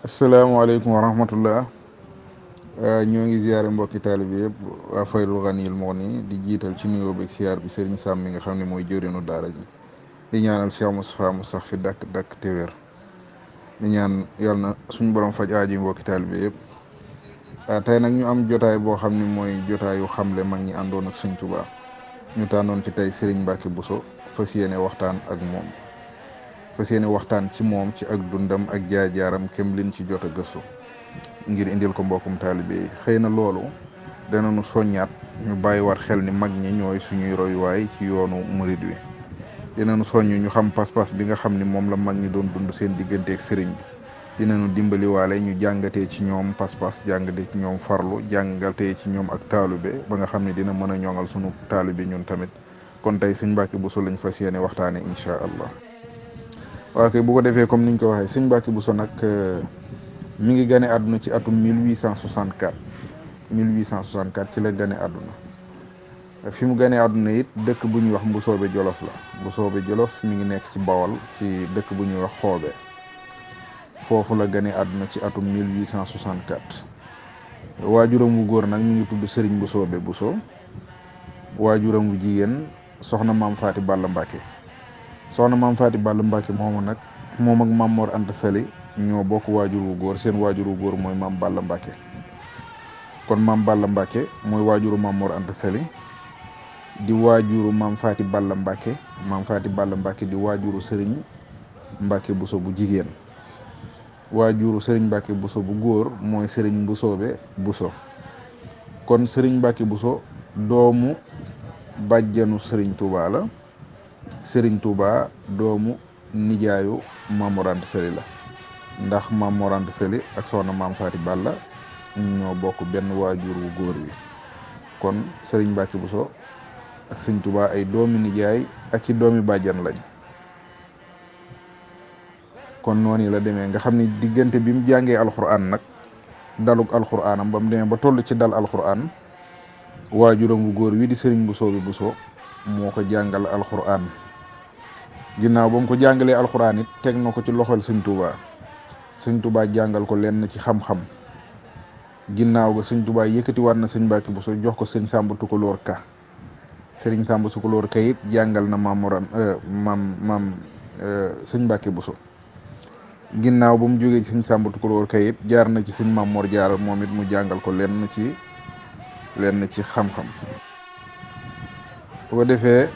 asalaamaaleykum wa rahmatullah. ñoo ngi ziyaare mbokki taalibe yëpp waa Faydul Ganiyul Mughni di jiital ci nuyoo beeg siyaar bi Serigne Sam mi nga xam ne mooy jëwriñu daara ji di ñaanal Cheikh Moustapha mu sax fi dàkk te wér di ñaan yal na suñu borom faj aaji mbokki taalibe yëpp. tey nag ñu am jotaay boo xam ne mooy jotaayu xamle mag ñi àndoon ak Sëñ Tuubaa ñu tànnoon ci tey Serigne Mbacke Bousso fas yéene waxtaan ak moom fas yéene waxtaan ci moom ci ak dundam ak jaar-jaaram kem liñ ci jot a gëstu ngir indil ko mbokkum taalibe yi. xëy na loolu danañu soññaat ñu bàyyi war xel ni mag ñi ñooy suñuy royuwaay ci yoonu murid wi. dinañu soññ ñu xam pas-pas bi nga xam ni moom la mag ñi doon dund seen digganteeg sëriñ bi. dinañu dimbaliwaale ñu jàngatee ci ñoom pas-pas jàngatee ci ñoom farlu jàngatee ci ñoom ak taalube ba nga xam ne dina mën a ñoŋal sunu taalube ñun tamit. kon tey Sëñ Mbacke Bousso lañ fas yéene waxtaane incha allah. waaw kay bu ko defee comme niñ ko waxee Sëñ Mbacke Bousso nag mi ngi gane àdduna ci atum 1864 ci la gane àdduna. fi mu gane àdduna it dëkk bu ñuy wax Mbusoobe Jolof la. Mbusoobe Jolof mi ngi nekk ci Bawol ci dëkk bu ñuy wax Xoobe. foofu la gane àdduna ci atum 1864. waajuram wu góor nag mi ngi tudd Serigne Mbusoobe Bousso. waajuram wu jigéen soxna maam Faati Balla Mbacke. soxna maam Faati Balla Mbacke moomu nag moom ak maam Mor Anta Sali ñoo bokk waajur wu góor seen waajur wu góor mooy maam Balla Mbacke. kon maam Balla Mbacke mooy waajuru maam Mor Anta Sali di waajuru maam Faati Balla Mbacke maam Faati Balla Mbacke di waajuru Serigne Mbacke Bousso bu jigéen. waajuru Serigne Mbacke Bousso bu góor mooy Serigne Mbusoobe Bousso. kon Serigne Mbacke Bousso doomu bàjjanu Serigne Touba la. Serigne Touba doomu nijaayu Maam Mor Anta Sali la ndax Maam Mor Anta Sali ak soxna maam Faati Balla ñoo bokk benn waajur wu góor wi. kon Serigne Mbacke Bousso ak Serigne Touba ay doomi nijaay ak i doomi bàjjan lañ. kon noonu la demee nga xam ni diggante bi mu jàngee alxuraan nag dalug alxuraanam ba mu demee ba toll ci dal alxuraan waajuram wu góor wi di Serigne Mbusoobe Bousso moo ko jàngal alxuraan. ginnaaw ba mu ko jàngalee alxuraan it teg na ko ci loxol Sëñ Touba. Sëñ Touba jàngal ko lenn ci xam-xam. ginnaaw ga Sëñ Touba yëkkatiwaat na Sëñ Mbacke Bousso jox ko Sëñ Sàmba Tukulóor Ka. Sëriñ Sàmba Tukulóor Ka it jàngal na Sëñ Mbacke Bousso. ginnaaw ba mu jógee ci Sëñ Sàmba Tukulóor Ka it jaar na ci Sëñ Maam Mor Jaara moom it mu jàngal ko lenn ci xam-xam. bu ko defee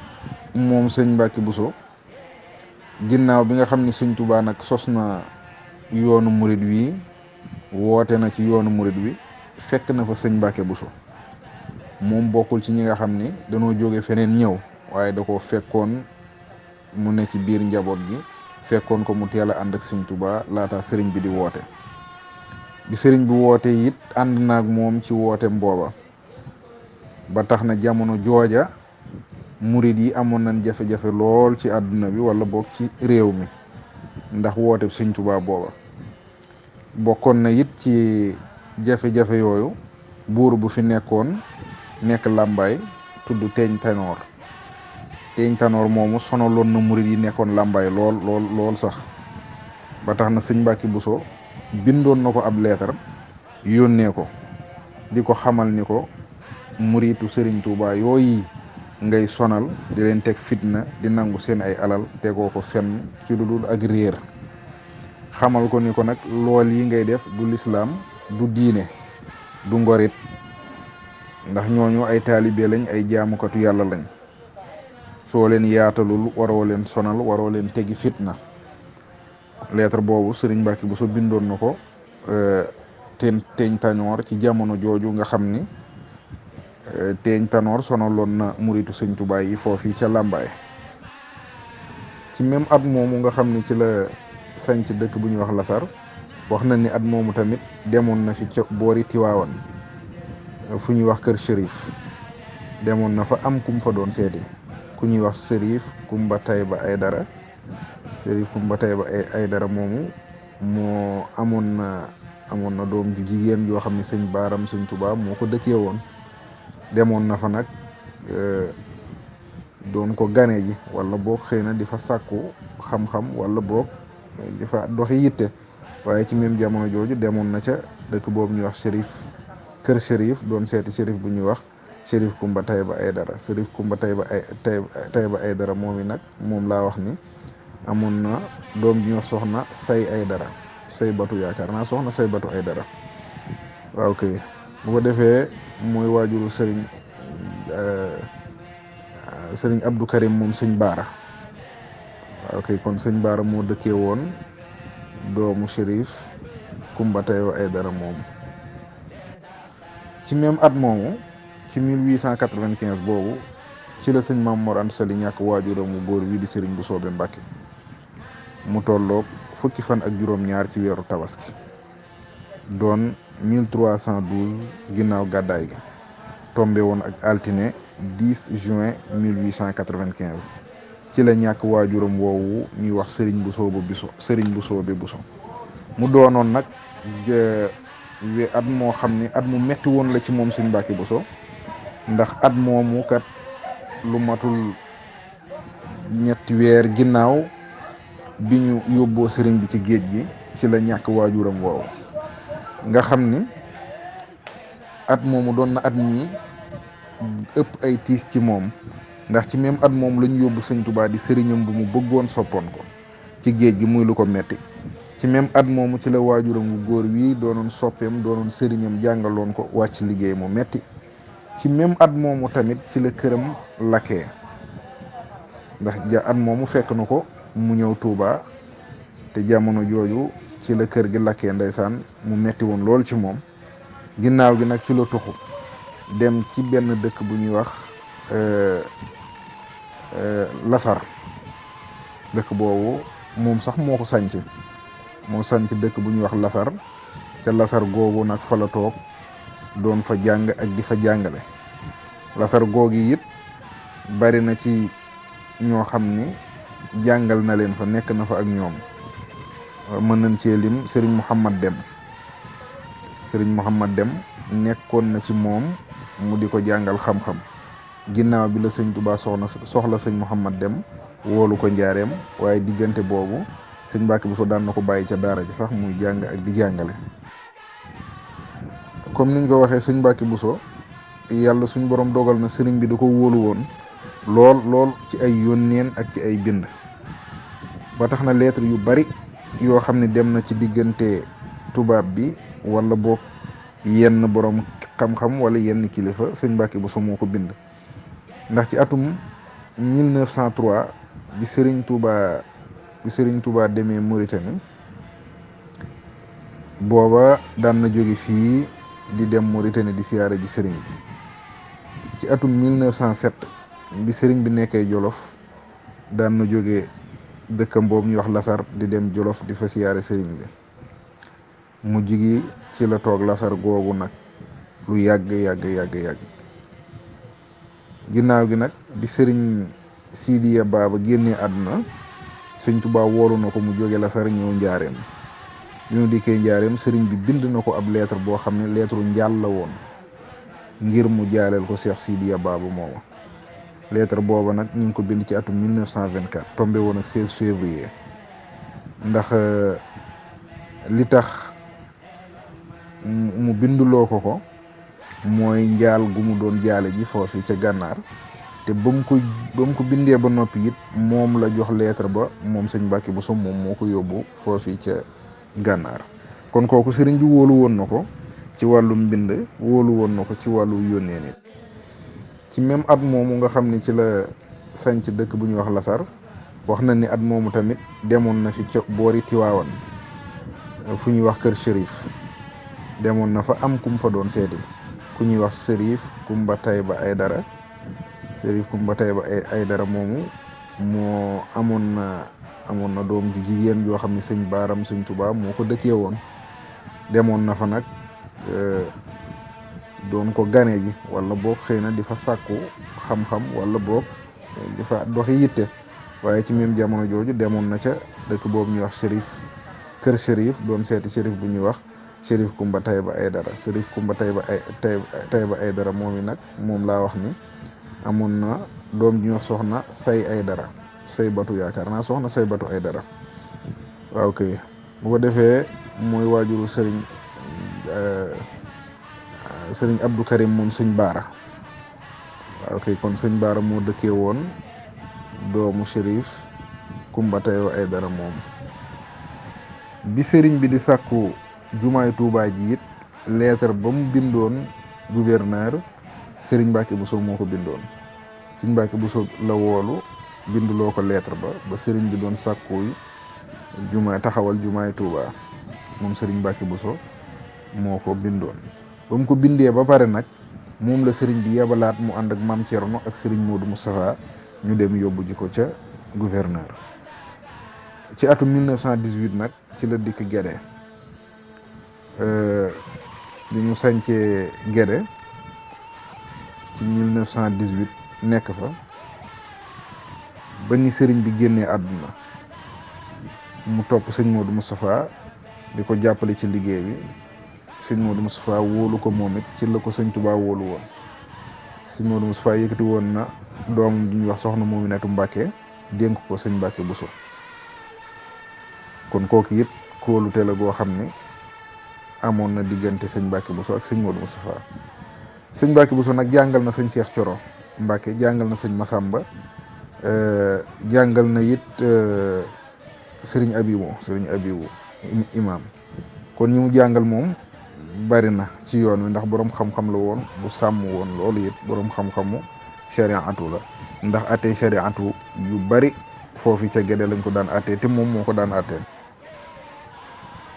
moom Sëñ Mbacke Bousso ginnaaw bi nga xam ne Sëñ Touba nag sos na yoonu murid wi woote na ci yoonu murid wi fekk na fa Sëñ Mbacke Bousso moom bokkul ci ñi nga xam ni danoo jóge feneen ñëw waaye da ko fekkoon mu ne ci biir njaboot gi fekkoon ko mu teel a ànd ak Sëñ Touba laata sëriñ bi di woote. bi sëriñ bi woote it ànd naag moom ci woote mbooba ba tax na jamono jooja murid yi amoon nañ jafe-jafe lool ci àdduna bi wala boog ci réew mi ndax woote Sëñ Touba booba bokkoon na it ci jafe-jafe yooyu buur bu fi nekkoon nekk làmbaay tudd Teeñ Tanoor moomu sonaloon na murid yi nekkoon làmbaay lool sax ba tax na Sëñ Mbacke Bousso bindoon na ko ab leetar yónnee ko di ko xamal ni ko muritu Serigne Touba yooyu ngay sonal di leen teg fitna di nangu seen ay alal tegoo ko fenn ci lu dul ak réer. xamal ko ni ko nag lool yi ngay def du lislaam du diine du ngorit ndax ñooñu ay taalibe lañ ay jaamukatu yàlla lañ. soo leen yaatalul waroo leen sonal waroo leen tegi fitna. lettre boobu Serigne Mbacke Bousso bindoon na ko Teeñ Tanoor ci jamono jooju nga xam ni Teeñ Tanoor sonaloon na muritu Sëñ Touba yi foofu ca Lambaay. ci même at moomu nga xam ni ci la sanc dëkk bu ñuy wax Lasar wax na ni at moomu tamit demoon na fi ca boori Tiwaawan fu ñuy wax kër Chérif demoon na fa am kum fa doon seeti ku ñuy wax Chérif Kumba Tayba Aydara. Chérif Kumba Tayba Aydara moomu moo amoon na doom ju jigéen yoo xam ne Sëñ Baaram Sëñ Touba moo ko dëkkee woon demoon na fa nag doon ko gane ji wala boog xëy na di fa sàkku xam-xam wala boog di fa doxi yitte. waaye ci même jamono jooju demoon na ca dëkk boobu ñuy wax Chérif kër Chérif doon seeti Chérif bu ñuy wax Chérif Kumba Tayba Aydara Chérif Kumba Tayba Aydara moom i nag moom laa wax ni amoon na doom ji ñuy wax soxna Say Aydara say batu yaakaar naa soxna say batu Aydara waaw kay bu ko defee mooy waajuru sëriñ Abdou Karim moom sëñ Baara waaw kay kon sëñ Baara moo dëkkee woon doomu Chérif Kumba Tayba Aydara moom ci même at moomu ci 1895 boobu ci la sëñ Maam Mor Anta Sali ñàkk waajuram mu góor wii di sëriñ bu soobe Mbàkke mu tolloog fukki fan ak juróom-ñaar ci weeru tabaski doon 1312 ginnaaw gàddaay gi tombe woon ak altine 10 juin 1895 ci la ñàkk waajuram woowu ñuy wax sëriñ bu soobe Buso mu doonoon nag at moo xam ni at mu metti woon la ci moom sëñ Mbàkke Buso ndax at moomu kat lu matul ñetti weer ginnaaw bi ñu yóbboo sëriñ bi ci géej gi ci la ñàkk waajuram woowu nga xam ni at moomu doon na at mi ëpp ay tiis ci moom ndax ci même at moom la ñu yóbbu sëñ Tuubaa di sëriñam bu mu bëggoon soppoon ko ci géej gi muy lu ko metti ci même at moomu ci la waajuram wu góor wii doonoon soppeem doonoon sëriñam jàngaloon ko wàcc liggéey mu metti ci même at moomu tamit ci la këram lakkee ndax at moomu fekk na ko mu ñëw Touba te jamono jooju ci la kër gi lakkee ndeysaan mu metti woon lool ci moom ginnaaw gi nag ci la tuxu dem ci benn dëkk bu ñuy wax Lasar dëkk boobu moom sax moo ko sanc dëkk bu ñuy wax Lasar ca Lasar googu nag fa la toog doon fa jàng ak di fa jàngale Lasar googi it bari na ci ñoo xam ni jàngal na leen fa nekk na fa ak ñoom mën nañ cee lim Serigne Mouhamad Dem nekkoon na ci moom mu di ko jàngal xam-xam ginnaaw bi la sëñ Tuubaa soxla sëñ Mouhamad Dem woolu ko njaareem waaye diggante boobu sëñ Mbàkke Buso daan na ko bàyyi ca daara ji sax muy jàng ak di jàngale comme niñ ko waxee sëñ Mbàkke Buso yàlla suñ borom dogal na sëriñ bi da ko wóolu woon lool ci ay yónneen ak ci ay bind ba tax na lettre yu bari yoo xam ne dem na ci diggante tubaab bi wala boog yenn borom xam-xam wala yenn kilifa sëñ Mbàkke Buso moo ko bind ndax ci atum 1903 bi Sëriñ Tuubaa demee Mauritanie booba daan na jóge fii di dem Mauritanie di siyaare ji sëriñ bi ci atum 1907 bi sëriñ bi nekkee Jolof daan na jóge dëkkam boobu ñuy wax Lasar di dem Jolof di fa siyaare sëriñ bi mu jigi ci la toog Lasar googu nag lu yàgg ginnaaw gi nag bi sëriñ Sidiya Baba génnee àdduna sëñ Tuubaa woolu na ko mu jóge Lasar ñëw njaareem bi mu dikkee njaareem sëriñ bi bind na ko ab lettre boo xam ne lettre njaal la woon ngir mu jaaleel ko Cheikh Sidiya Baba mooma lettre booba nag ñu ngi ko bind ci atum 1924 tombé woon ak 16 février ndax li tax mu binduloo ko mooy njaal gu mu doon jaale ji foofu ca gànnaar te ba mu ko bindee ba noppi it moom la jox lettre ba moom sëñ Mbàkke Buso moom moo ko yóbbu foofu ca gànnaar kon kooku sëriñ bi wóolu woon na ko ci wàllu mbind wóolu woon na ko ci wàllu yónnee nit ci même at moomu nga xam ne ci la sanc dëkk bu ñuy wax Lasar wax na ni at moomu tamit demoon na fi ca boori Tiwaawan fu ñuy wax kër Chérif demoon na fa am kum fa doon seeti ku ñuy wax Chérif Kumba Tayba Aydara Chérif Kumba Tayba Aydara moomu moo amoon na doom ju jigéen yoo xam ne sëñ Baaram sëñ Tuubaa moo ko dëkkee woon demoon na fa nag doon ko gane ji wala boog xëy na di fa sàkku xam-xam wala boog di fa doxi yitte waaye ci même jamono jooju demoon na ca dëkk boobu ñuy wax kër Chérif doon seeti Chérif bu ñuy wax Chérif Kumba Tayba Aydara Chérif Kumba Tayba Aydara moom i nag moom laa wax ni amoon na doom ji ñu wax soxna say ay dara say batu yaakaar naa soxna say batu ay dara waaw kay bu ko defee mooy waajuru sëriñ Abdou Karim moom sëñ Baara waaw kay kon sëñ Baara moo dëkkee woon doomu Chérif Kumba Tayo ay dara moom bi sëriñ bi di sàkku jumaay Tuubaa ji it lettre ba mu bindoon gouverneur sëriñ Mbàkke Bousso moo ko bindoon sëriñ Mbàkke Bousso la woolu binduloo ko lettre ba sëriñ bi doon sàkkuy taxawal jumaay Tuubaa moom sëriñ Mbàkke Bousso moo ko bindoon ba mu ko bindee ba pare nag moom la sëriñ bi yebalaat mu ànd ak Maam Cerno ak sëriñ Modou Moustapha ñu dem yóbbu ji ko ca gouverneur ci atum 1918 nag ci la dikk Guédé bi mu sañcee Guédé ci 1918 nekk fa ba ni sëriñ bi génnee àdduna mu topp sëñ Modou Moustapha di ko jàppale ci liggéey bi sëñ Modou Moustapha wóolu ko moom it ci la ko sëñ Touba wóolu woon sëñ Modou Moustapha yëkkati woon na doom ji ñuy wax soxna Moominatu Mbàkke dénk ko sëñ Mbàkke Bousso kon kooku it kóolute la goo xam ne amoon na diggante sëñ Mbàkke Bousso ak sëñ Modou Moustapha sëñ Mbàkke Bousso nag jàngal na sëñ Cheikh Coro Mbàkke jàngal na sëñ Masamba jàngal na it sëriñ Abibu imam kon ñi mu jàngal moom bari na ci yoon wi ndax boroom xam-xam la woon bu sàmm woon loolu it boroom xam-xamu shariatu la ndax attee shariatu yu bari foofu ca Guédé lañ ko daan attee te moom moo ko daan attee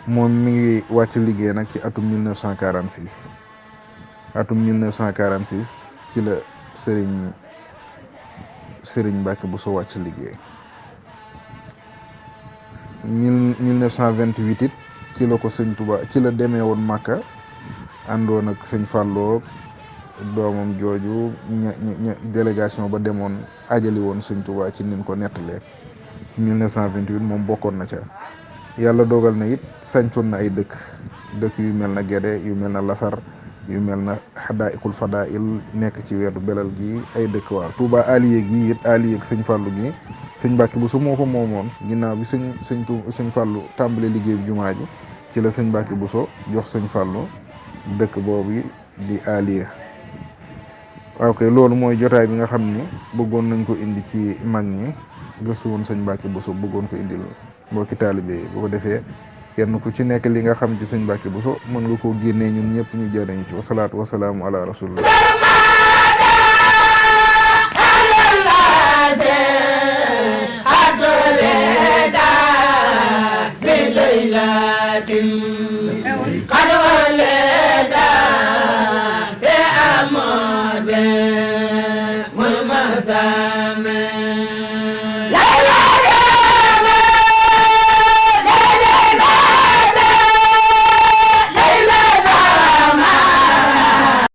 moom mi ngi wàcc liggéey nag ci atum 1946 ci la sëriñ Mbàkke Bousso wàcc liggéey 1928 it ci la ko sëñ Touba ci la demee woon Màkka àndoon ak sëñ Fallou doomam jooju délégation ba demoon ajali woon sëñ Touba ci nin ko nettalee ci 1928 moom bokkoon na ca yàlla dogal na it sancoon na ay dëkk yu mel na Guédé yu mel na Lasar yu mel na Xadaaiqul Fadail nekk ci wetu Belal gi ay dëkk waaw Touba Alié gi it Alié ak sëñ Fallou gi sëñ Mbàkke Bousso moo ko moomoon ginnaaw bi sëñ Fallou tàmbale liggéey bi jumaa ji ci la sëñ Mbàkke Bousso jox sëñ Fallou dëkk boobu di Alié waaw kay loolu mooy jotaay bi nga xam ni bëggoon nañ ko indi ci mag ñi gëstu woon sëñ Mbàkke Bousso bëggoon ko indil mbokki taalibe yi bu ko defee kenn ku ci nekk li nga xam ci sëñ Mbàkke Bousso mën nga koo génnee ñun ñëpp ñu jëriñu ci wasalaatu wasalaamu ala rasulillah قد ولد في أمود والمسامع